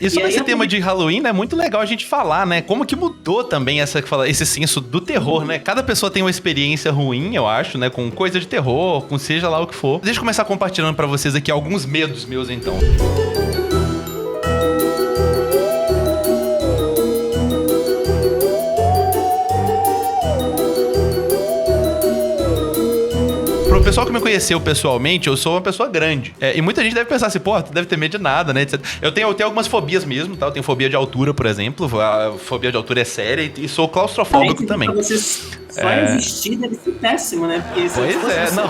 E sobre esse tema de Halloween, né, é muito legal a gente falar, né, como que mudou também esse senso do terror, né? Cada pessoa tem uma experiência ruim, eu acho, né, com coisa de terror, com seja lá o que for. Deixa eu começar compartilhando pra vocês aqui alguns medos meus, então. O pessoal que me conheceu pessoalmente, eu sou uma pessoa grande. E muita gente deve pensar assim, pô, tu deve ter medo de nada, né? Etc. Eu tenho algumas fobias mesmo, tá? Eu tenho fobia de altura, por exemplo. A fobia de altura é séria e sou claustrofóbico também. Você só existir deve ser péssimo, né? Porque pois é, não.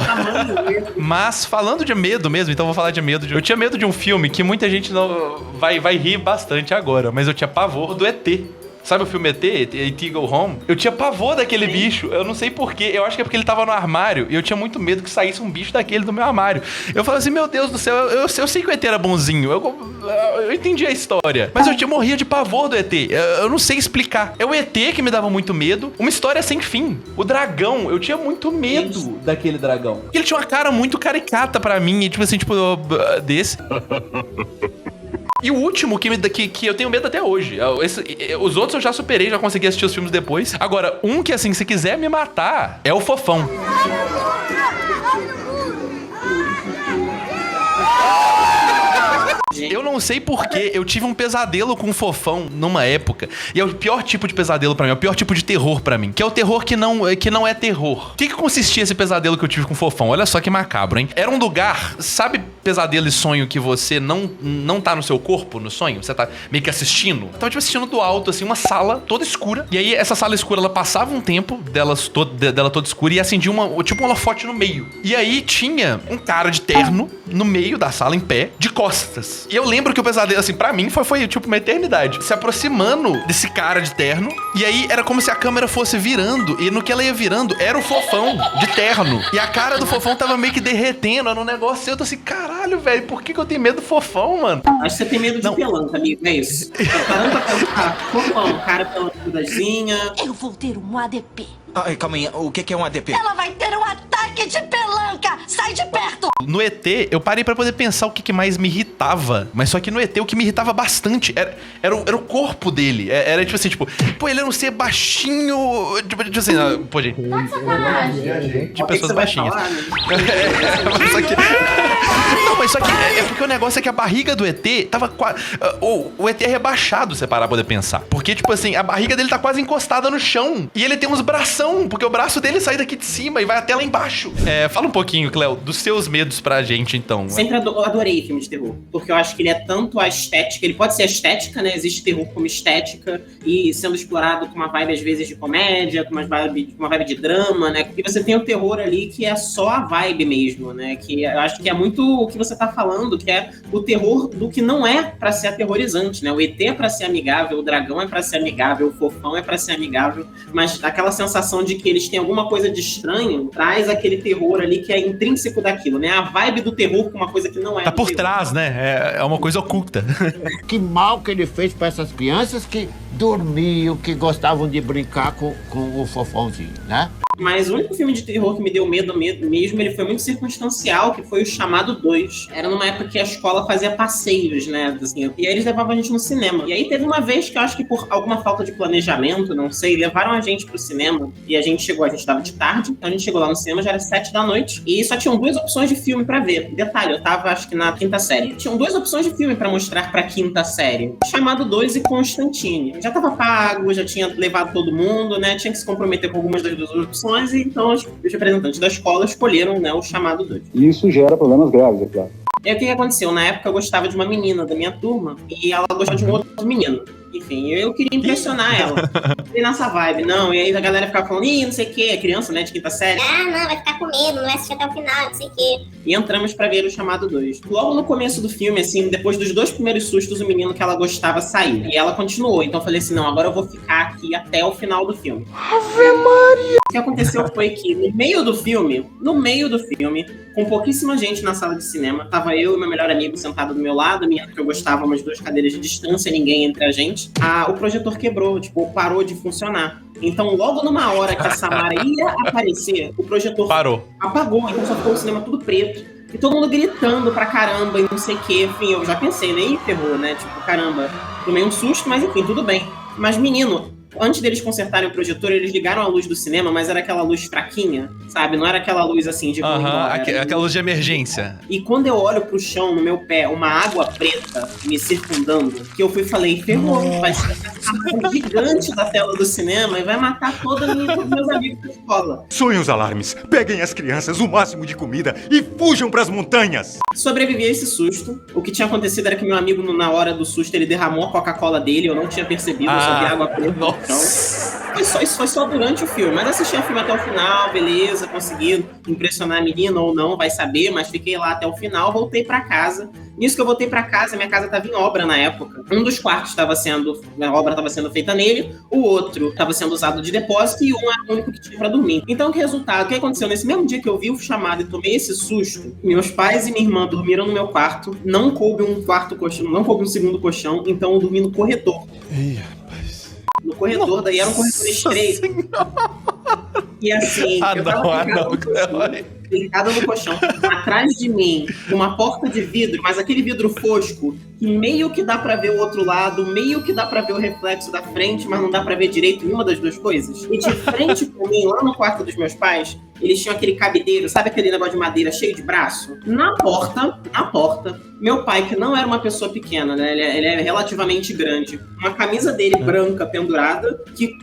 Mas falando de medo mesmo, então vou falar de medo. Eu tinha medo de um filme que muita gente não vai rir bastante agora, mas eu tinha pavor do ET. Sabe o filme ET, E.T. Go Home? Eu tinha pavor daquele bicho, eu não sei porquê. Eu acho que é porque ele tava no armário e eu tinha muito medo que saísse um bicho daquele do meu armário. Eu falei assim, meu Deus do céu, eu sei que o ET era bonzinho, eu entendi a história. Mas eu morria de pavor do ET, eu não sei explicar. É o ET que me dava muito medo, uma história sem fim. O dragão, eu tinha muito medo daquele dragão. Ele tinha uma cara muito caricata pra mim, tipo assim, desse... E o último que eu tenho medo até hoje. Os outros eu já superei, já consegui assistir os filmes depois. Agora, um que, assim, se quiser me matar, é o Fofão. Eu não sei porquê, eu tive um pesadelo com o Fofão numa época. E é o pior tipo de pesadelo pra mim, é o pior tipo de terror pra mim. Que é o terror que não é terror. O que consistia esse pesadelo que eu tive com o Fofão? Olha só que macabro, hein? Era um lugar, sabe pesadelo e sonho que você não tá no seu corpo, no sonho? Você tá meio que assistindo? Eu tava tipo assistindo do alto, assim, uma sala toda escura. E aí essa sala escura, ela passava um tempo dela toda escura e acendia um holofote no meio. E aí tinha um cara de terno no meio da sala, em pé, de costas. E eu lembro que o pesadelo, assim, pra mim foi tipo uma eternidade. Se aproximando desse cara de terno. E aí era como se a câmera fosse virando. E no que ela ia virando, era o Fofão de terno. E a cara do Fofão tava meio que derretendo. Era um negócio. Eu tô assim, caralho, velho, por que eu tenho medo do Fofão, mano? Acho que você tem medo de pelanca, amigo. É isso. Parando pra pensar, Fofão, cara pelancudazinha. Eu vou ter um ADP. Ai, calma aí, o que é um ADP? Ela vai ter um ataque de pelanca! Sai de perto! No ET, eu parei pra poder pensar o que mais me irritava. Mas só que no ET, o que me irritava bastante era o corpo dele. Era tipo assim, pô, ele era um ser baixinho. Tipo assim, pô, gente. De pessoas baixinhas. Mas só que é porque o negócio é que a barriga do ET tava quase. O ET é rebaixado, você parar pra poder pensar. Porque, tipo assim, a barriga dele tá quase encostada no chão. E ele tem uns bração, porque o braço dele sai daqui de cima e vai até lá embaixo. Fala um pouquinho, Cléo, dos seus medos pra gente, então. Sempre adorei filme de terror. Porque eu acho que ele é tanto a estética, ele pode ser a estética, né? Existe terror como estética e sendo explorado com uma vibe, às vezes, de comédia, com uma vibe de drama, né? E você tem o terror ali que é só a vibe mesmo, né? Que eu acho que é muito o que você tá falando, que é o terror do que não é pra ser aterrorizante, né? O ET é pra ser amigável, o dragão é pra ser amigável, o Fofão é pra ser amigável, mas aquela sensação de que eles têm alguma coisa de estranho traz aquele terror ali que é intrínseco daquilo, né? A vibe do terror com uma coisa que não é. Tá por trás, né? É uma coisa oculta. Que mal que ele fez pra essas crianças que dormiam, que gostavam de brincar com o Fofãozinho, né? Mas o único filme de terror que me deu medo mesmo, ele foi muito circunstancial, que foi o Chamado 2. Era numa época que a escola fazia passeios, né? Assim, e aí eles levavam a gente no cinema. E aí teve uma vez que eu acho que por alguma falta de planejamento, não sei, levaram a gente pro cinema. E a gente tava de tarde, então a gente chegou lá no cinema, já era 7 da noite. E só tinham 2 opções de filme pra ver. Detalhe, eu tava acho que na 5ª série. Tinham 2 opções de filme pra mostrar pra 5ª série. Chamado 2 e Constantine. Já tava pago, já tinha levado todo mundo, né? Tinha que se comprometer com algumas das 2 opções. E então os representantes da escola escolheram, né, o Chamado 2. E isso gera problemas graves, é claro. E aí o que aconteceu? Na época eu gostava de uma menina da minha turma e ela gostava de um outro menino. Enfim, eu queria impressionar ela. E nessa vibe, não. E aí a galera ficava falando, não sei o que, criança, né, de 5ª série. Ah, não, vai ficar com medo, não vai assistir até o final, não sei o que. E entramos pra ver o Chamado 2. Logo no começo do filme, assim, depois dos 2 primeiros sustos, o menino que ela gostava saiu. E ela continuou. Então eu falei assim, não, agora eu vou ficar aqui até o final do filme. Ave Maria! O que aconteceu foi que no meio do filme, com pouquíssima gente na sala de cinema, tava eu e meu melhor amigo sentado do meu lado, a minha que eu gostava, umas 2 cadeiras de distância, ninguém entre a gente. O projetor quebrou, parou de funcionar. Então, logo numa hora que a Samara ia aparecer, o projetor parou. Apagou, então só ficou o cinema tudo preto. E todo mundo gritando pra caramba e não sei o que. Enfim, eu já pensei, nem ferrou, né? Tipo, caramba, tomei um susto, mas enfim, tudo bem. Mas, menino, antes deles consertarem o projetor, eles ligaram a luz do cinema, mas era aquela luz fraquinha, sabe? Não era aquela luz assim de aquela luz de emergência. E quando eu olho pro chão, no meu pé, uma água preta me circundando, que eu fui e falei, ferrou, vai ser essa gigante da tela do cinema e vai matar todos os meus amigos da escola. Soem os alarmes, peguem as crianças, o máximo de comida e fujam pras montanhas. Sobrevivi a esse susto. O que tinha acontecido era que meu amigo, na hora do susto, ele derramou a Coca-Cola dele, eu não tinha percebido, eu só vi água preta. Então, isso foi só durante o filme, mas assisti o filme até o final, beleza, consegui impressionar a menina ou não, vai saber, mas fiquei lá até o final, voltei pra casa. Nisso que eu voltei pra casa, minha casa tava em obra na época. Um dos quartos a obra estava sendo feita nele, o outro estava sendo usado de depósito e um era o único que tinha pra dormir. Então, o que aconteceu? Nesse mesmo dia que eu vi o chamado e tomei esse susto, meus pais e minha irmã dormiram no meu quarto, não coube um quarto colchão, não coube um segundo colchão, então eu dormi no corredor. Ih, rapaz. No corredor, daí era um corredor estreito. E assim, eu tava deitado no colchão, atrás de mim, uma porta de vidro, mas aquele vidro fosco, que meio que dá pra ver o outro lado, meio que dá pra ver o reflexo da frente, mas não dá pra ver direito nenhuma das duas coisas. E de frente com mim, lá no quarto dos meus pais, eles tinham aquele cabideiro, sabe aquele negócio de madeira cheio de braço? Na porta, meu pai, que não era uma pessoa pequena, né? Ele é relativamente grande. Uma camisa dele branca pendurada, que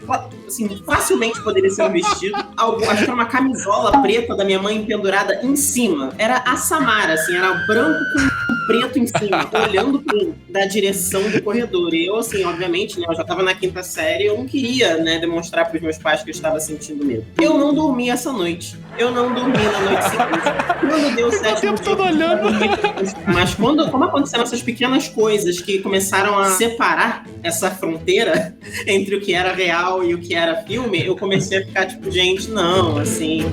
assim, facilmente poderia ser um vestido. Acho que era uma camisola preta da minha mãe pendurada em cima. Era a Samara, assim, era branco com preto em cima, olhando da direção do corredor. E eu, assim, obviamente, né, eu já tava na 5ª série, eu não queria, né, demonstrar pros meus pais que eu estava sentindo medo. Eu não dormi essa noite. Eu não dormi na noite seguinte. Quando deu o 7º dia, olhando. Mas como aconteceram essas pequenas coisas que começaram a separar essa fronteira entre o que era real e o que era filme, eu comecei a ficar tipo, gente, não, assim...